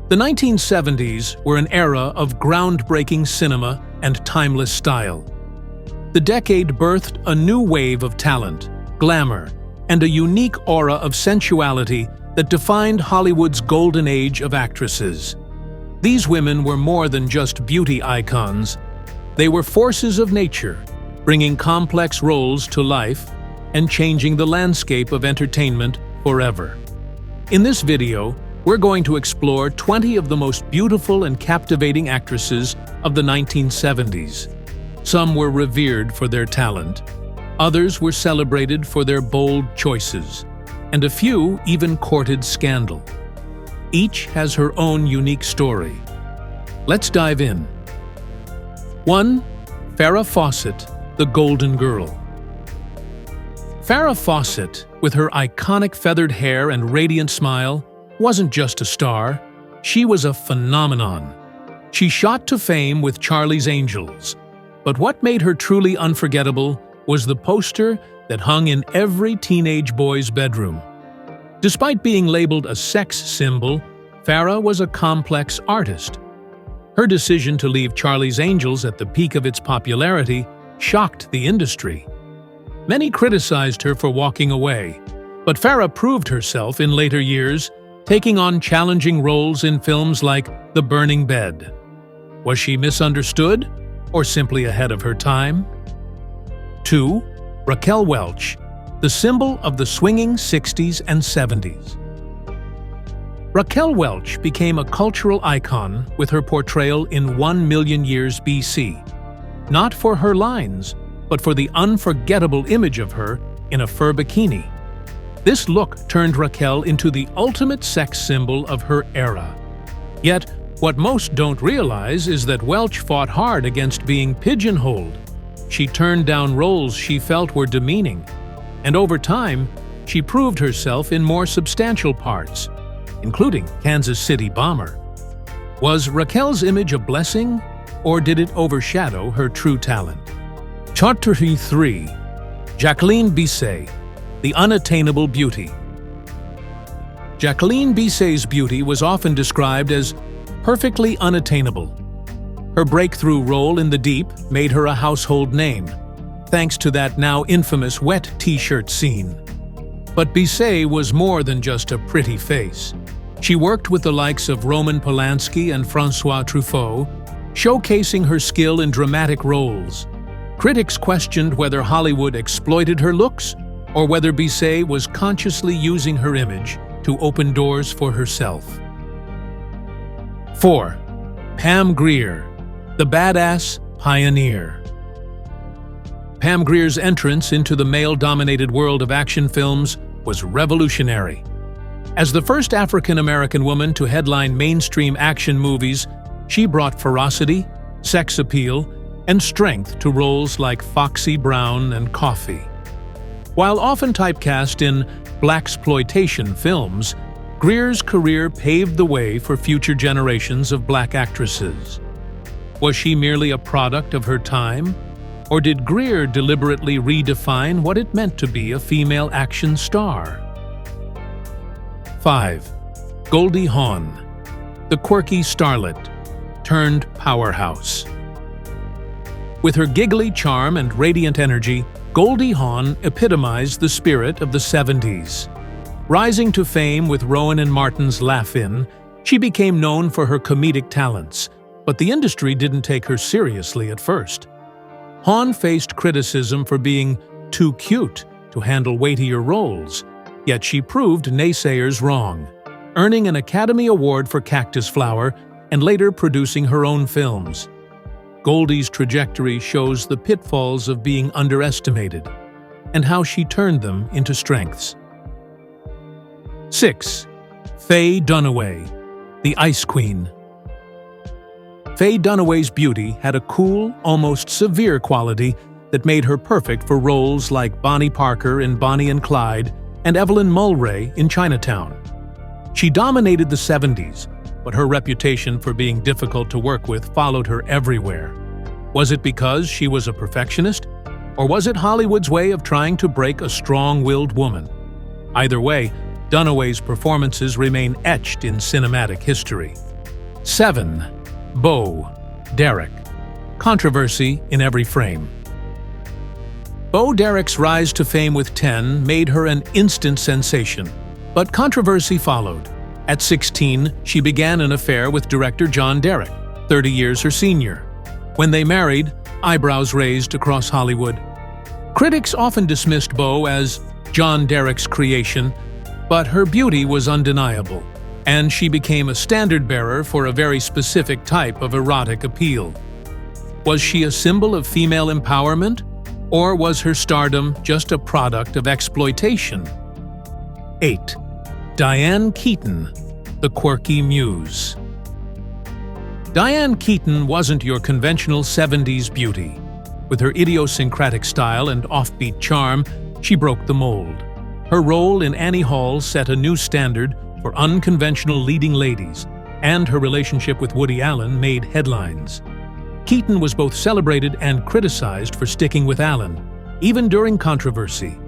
The 1970s were an era of groundbreaking cinema and timeless style. The decade birthed a new wave of talent, glamour, and a unique aura of sensuality that defined Hollywood's golden age of actresses. These women were more than just beauty icons. They were forces of nature, bringing complex roles to life and changing the landscape of entertainment forever. In this video, we're going to explore 20 of the most beautiful and captivating actresses of the 1970s. Some were revered for their talent, others were celebrated for their bold choices, and a few even courted scandal. Each has her own unique story. Let's dive in. 1. Farrah Fawcett, the Golden Girl. Farrah Fawcett, with her iconic feathered hair and radiant smile, wasn't just a star, she was a phenomenon. She shot to fame with Charlie's Angels, but what made her truly unforgettable was the poster that hung in every teenage boy's bedroom. Despite being labeled a sex symbol, Farrah was a complex artist. Her decision to leave Charlie's Angels at the peak of its popularity shocked the industry. Many criticized her for walking away, but Farrah proved herself in later years, taking on challenging roles in films like The Burning Bed. Was she misunderstood, or simply ahead of her time? 2. Raquel Welch, the symbol of the swinging 60s and 70s. Raquel Welch became a cultural icon with her portrayal in 1 Million Years BC, not for her lines, but for the unforgettable image of her in a fur bikini. This look turned Raquel into the ultimate sex symbol of her era. Yet, what most don't realize is that Welch fought hard against being pigeonholed. She turned down roles she felt were demeaning, and over time, she proved herself in more substantial parts, including Kansas City Bomber. Was Raquel's image a blessing, or did it overshadow her true talent? Chapter 3. Jacqueline Bisset, the unattainable beauty. Jacqueline Bisset's beauty was often described as perfectly unattainable. Her breakthrough role in The Deep made her a household name, thanks to that now infamous wet t-shirt scene. But Bisset was more than just a pretty face. She worked with the likes of Roman Polanski and François Truffaut, showcasing her skill in dramatic roles. Critics questioned whether Hollywood exploited her looks or whether Bisset was consciously using her image to open doors for herself. 4. Pam Grier, the badass pioneer. Pam Grier's entrance into the male-dominated world of action films was revolutionary. As the first African-American woman to headline mainstream action movies, she brought ferocity, sex appeal, and strength to roles like Foxy Brown and Coffee. While often typecast in blaxploitation films, Grier's career paved the way for future generations of black actresses. Was she merely a product of her time, or did Grier deliberately redefine what it meant to be a female action star? 5. Goldie Hawn, the quirky starlet turned powerhouse. With her giggly charm and radiant energy, Goldie Hawn epitomized the spirit of the 70s. Rising to fame with Rowan and Martin's Laugh-In, she became known for her comedic talents, but the industry didn't take her seriously at first. Hawn faced criticism for being too cute to handle weightier roles, yet she proved naysayers wrong, earning an Academy Award for Cactus Flower and later producing her own films. Goldie's trajectory shows the pitfalls of being underestimated and how she turned them into strengths. 6. Fay Dunaway, the Ice Queen. Fay Dunaway's beauty had a cool, almost severe quality that made her perfect for roles like Bonnie Parker in Bonnie and Clyde and Evelyn Mulwray in Chinatown. She dominated the 70s, but her reputation for being difficult to work with followed her everywhere. Was it because she was a perfectionist, or was it Hollywood's way of trying to break a strong-willed woman? Either way, Dunaway's performances remain etched in cinematic history. 7. Bo Derek. Controversy in every frame. Bo Derek's rise to fame with 10 made her an instant sensation, but controversy followed. At 16, she began an affair with director John Derek, 30 years her senior. When they married, eyebrows raised across Hollywood. Critics often dismissed Bo as John Derek's creation, but her beauty was undeniable, and she became a standard-bearer for a very specific type of erotic appeal. Was she a symbol of female empowerment, or was her stardom just a product of exploitation? 8. Diane Keaton, the quirky muse. Diane Keaton wasn't your conventional 70s beauty. With her idiosyncratic style and offbeat charm, she broke the mold. Her role in Annie Hall set a new standard for unconventional leading ladies, and her relationship with Woody Allen made headlines. Keaton was both celebrated and criticized for sticking with Allen, even during controversy.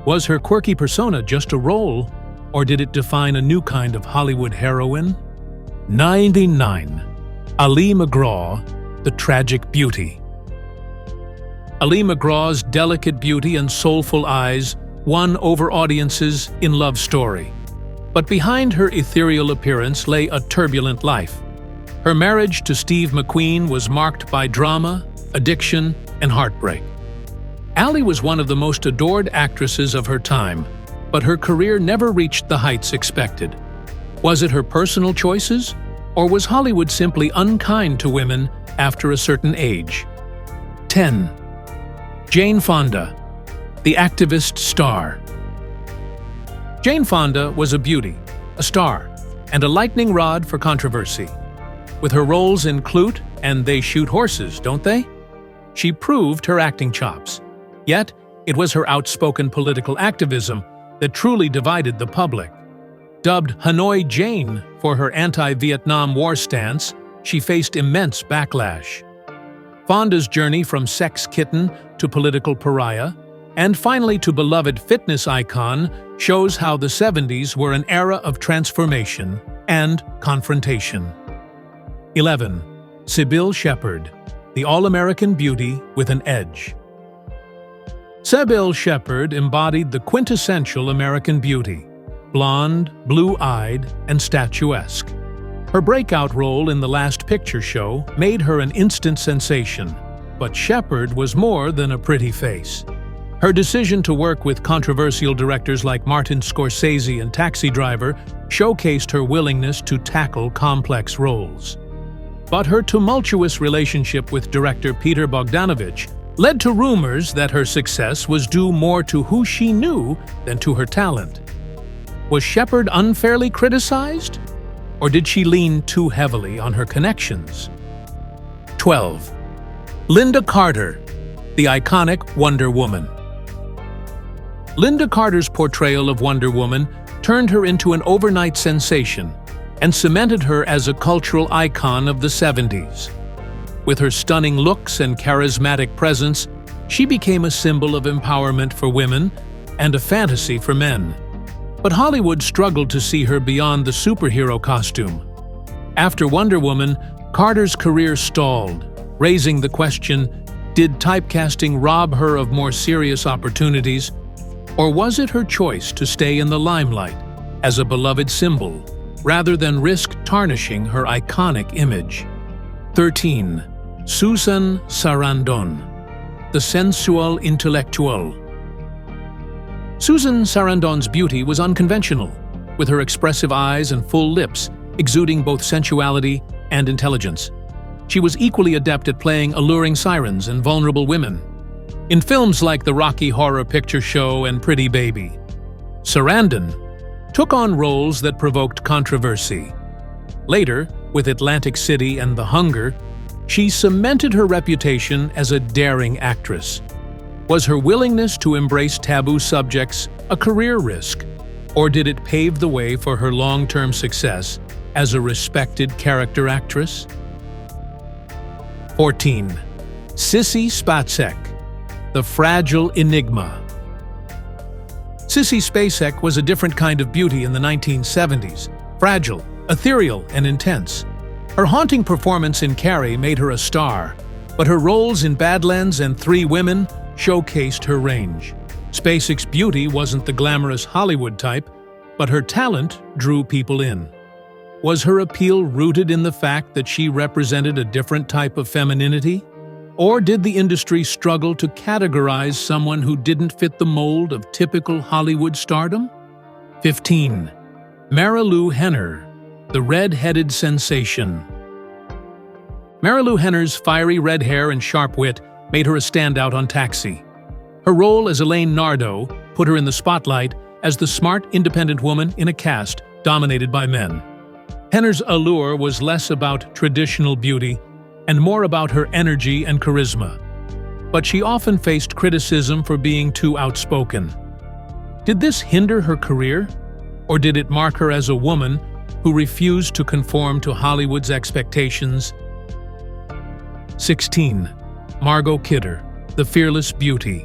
Was her quirky persona just a role, or did it define a new kind of Hollywood heroine? 99. Ali MacGraw, the tragic beauty. Ali MacGraw's delicate beauty and soulful eyes won over audiences in Love Story. But behind her ethereal appearance lay a turbulent life. Her marriage to Steve McQueen was marked by drama, addiction, and heartbreak. Ali was one of the most adored actresses of her time, but her career never reached the heights expected. Was it her personal choices, or was Hollywood simply unkind to women after a certain age? 10. Jane Fonda, the activist star. Jane Fonda was a beauty, a star, and a lightning rod for controversy. With her roles in Clute and They Shoot Horses, Don't They? She proved her acting chops. Yet, it was her outspoken political activism that truly divided the public. Dubbed Hanoi Jane for her anti-Vietnam War stance, she faced immense backlash. Fonda's journey from sex kitten to political pariah, and finally to beloved fitness icon, shows how the 70s were an era of transformation and confrontation. 11. Sadie Shephard, the all-American beauty with an edge. Sadie Shephard embodied the quintessential American beauty, blonde, blue-eyed, and statuesque. Her breakout role in The Last Picture Show made her an instant sensation, but Shephard was more than a pretty face. Her decision to work with controversial directors like Martin Scorsese and Taxi Driver showcased her willingness to tackle complex roles. But her tumultuous relationship with director Peter Bogdanovich led to rumors that her success was due more to who she knew than to her talent. Was Shephard unfairly criticized? Or did she lean too heavily on her connections? 12. Lynda Carter, the iconic Wonder Woman. Lynda Carter's portrayal of Wonder Woman turned her into an overnight sensation and cemented her as a cultural icon of the 70s. With her stunning looks and charismatic presence, she became a symbol of empowerment for women and a fantasy for men. But Hollywood struggled to see her beyond the superhero costume. After Wonder Woman, Carter's career stalled, raising the question, did typecasting rob her of more serious opportunities, or was it her choice to stay in the limelight as a beloved symbol, rather than risk tarnishing her iconic image? 13. Susan Sarandon, the sensual intellectual. Susan Sarandon's beauty was unconventional, with her expressive eyes and full lips exuding both sensuality and intelligence. She was equally adept at playing alluring sirens and vulnerable women. In films like The Rocky Horror Picture Show and Pretty Baby, Sarandon took on roles that provoked controversy. Later, with Atlantic City and The Hunger, she cemented her reputation as a daring actress. Was her willingness to embrace taboo subjects a career risk, or did it pave the way for her long-term success as a respected character actress? 14. Sissy Spacek, the fragile enigma. Sissy Spacek was a different kind of beauty in the 1970s, fragile, ethereal, and intense. Her haunting performance in Carrie made her a star, but her roles in Badlands and Three Women showcased her range. Spacek's beauty wasn't the glamorous Hollywood type, but her talent drew people in. Was her appeal rooted in the fact that she represented a different type of femininity? Or did the industry struggle to categorize someone who didn't fit the mold of typical Hollywood stardom? 15. Marilu Henner, the red-headed sensation. Marilu Henner's fiery red hair and sharp wit made her a standout on Taxi. Her role as Elaine Nardo put her in the spotlight as the smart, independent woman in a cast dominated by men. Henner's allure was less about traditional beauty and more about her energy and charisma. But she often faced criticism for being too outspoken. Did this hinder her career? Or did it mark her as a woman who refused to conform to Hollywood's expectations? 16. Margot Kidder, the fearless beauty.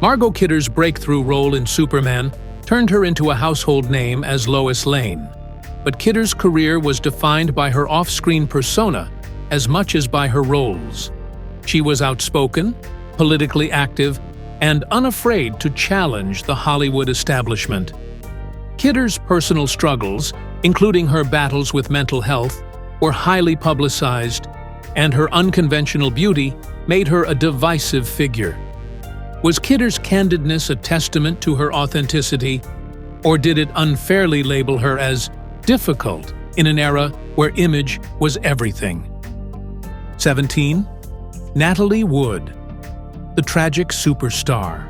Margot Kidder's breakthrough role in Superman turned her into a household name as Lois Lane. But Kidder's career was defined by her off-screen persona as much as by her roles. She was outspoken, politically active, and unafraid to challenge the Hollywood establishment. Kidder's personal struggles, including her battles with mental health, were highly publicized, and her unconventional beauty made her a divisive figure. Was Kidder's candidness a testament to her authenticity, or did it unfairly label her as difficult in an era where image was everything? 17. Natalie Wood, the tragic superstar.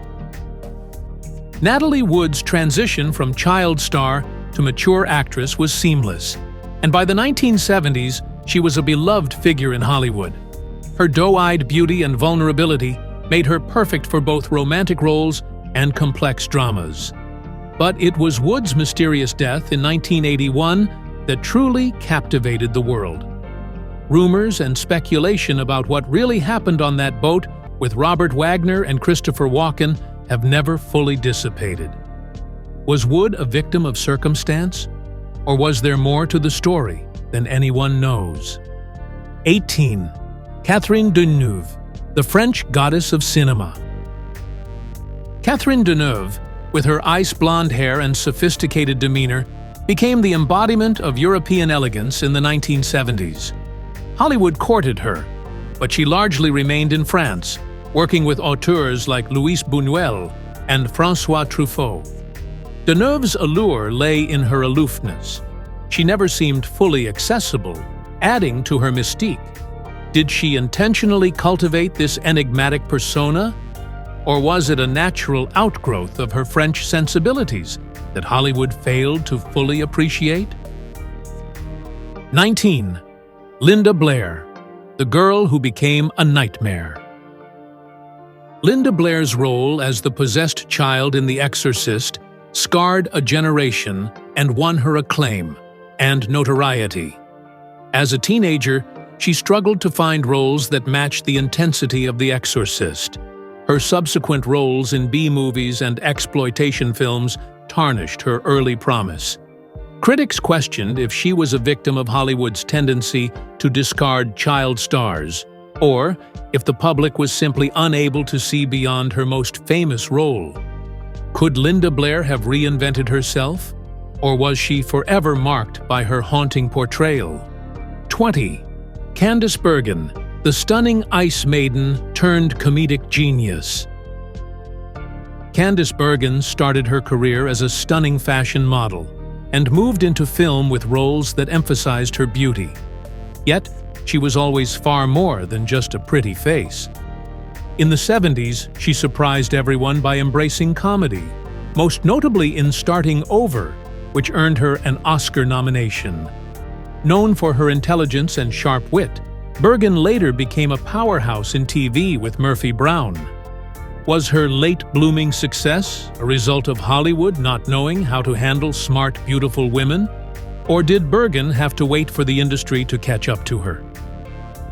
Natalie Wood's transition from child star to mature actress was seamless, and by the 1970s, she was a beloved figure in Hollywood. Her doe-eyed beauty and vulnerability made her perfect for both romantic roles and complex dramas. But it was Wood's mysterious death in 1981 that truly captivated the world. Rumors and speculation about what really happened on that boat with Robert Wagner and Christopher Walken have never fully dissipated. Was Wood a victim of circumstance? Or was there more to the story than anyone knows? 18. Katherine Deneuve, the French goddess of cinema. Katherine Deneuve, with her ice-blonde hair and sophisticated demeanor, became the embodiment of European elegance in the 1970s. Hollywood courted her, but she largely remained in France, working with auteurs like Louis Buñuel and François Truffaut. Deneuve's allure lay in her aloofness. She never seemed fully accessible, adding to her mystique. Did she intentionally cultivate this enigmatic persona? Or was it a natural outgrowth of her French sensibilities that Hollywood failed to fully appreciate? 19. Linda Blair, the girl who became a nightmare. Linda Blair's role as the possessed child in The Exorcist scarred a generation and won her acclaim and notoriety. As a teenager, she struggled to find roles that matched the intensity of The Exorcist. Her subsequent roles in B-movies and exploitation films tarnished her early promise. Critics questioned if she was a victim of Hollywood's tendency to discard child stars, or if the public was simply unable to see beyond her most famous role. Could Linda Blair have reinvented herself, or was she forever marked by her haunting portrayal? 20. Candice Bergen, the stunning ice maiden turned comedic genius. Candice Bergen started her career as a stunning fashion model and moved into film with roles that emphasized her beauty. Yet, she was always far more than just a pretty face. In the 70s, she surprised everyone by embracing comedy, most notably in Starting Over, which earned her an Oscar nomination. Known for her intelligence and sharp wit, Bergen later became a powerhouse in TV with Murphy Brown. Was her late-blooming success a result of Hollywood not knowing how to handle smart, beautiful women? Or did Bergen have to wait for the industry to catch up to her?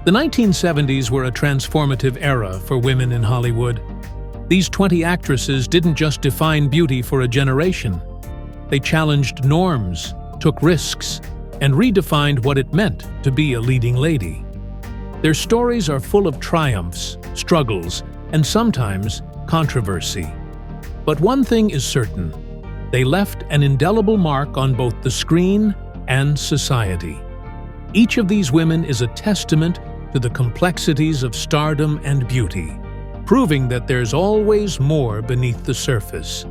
The 1970s were a transformative era for women in Hollywood. These 20 actresses didn't just define beauty for a generation. They challenged norms, took risks, and redefined what it meant to be a leading lady. Their stories are full of triumphs, struggles, and sometimes controversy. But one thing is certain: they left an indelible mark on both the screen and society. Each of these women is a testament to the complexities of stardom and beauty, proving that there's always more beneath the surface.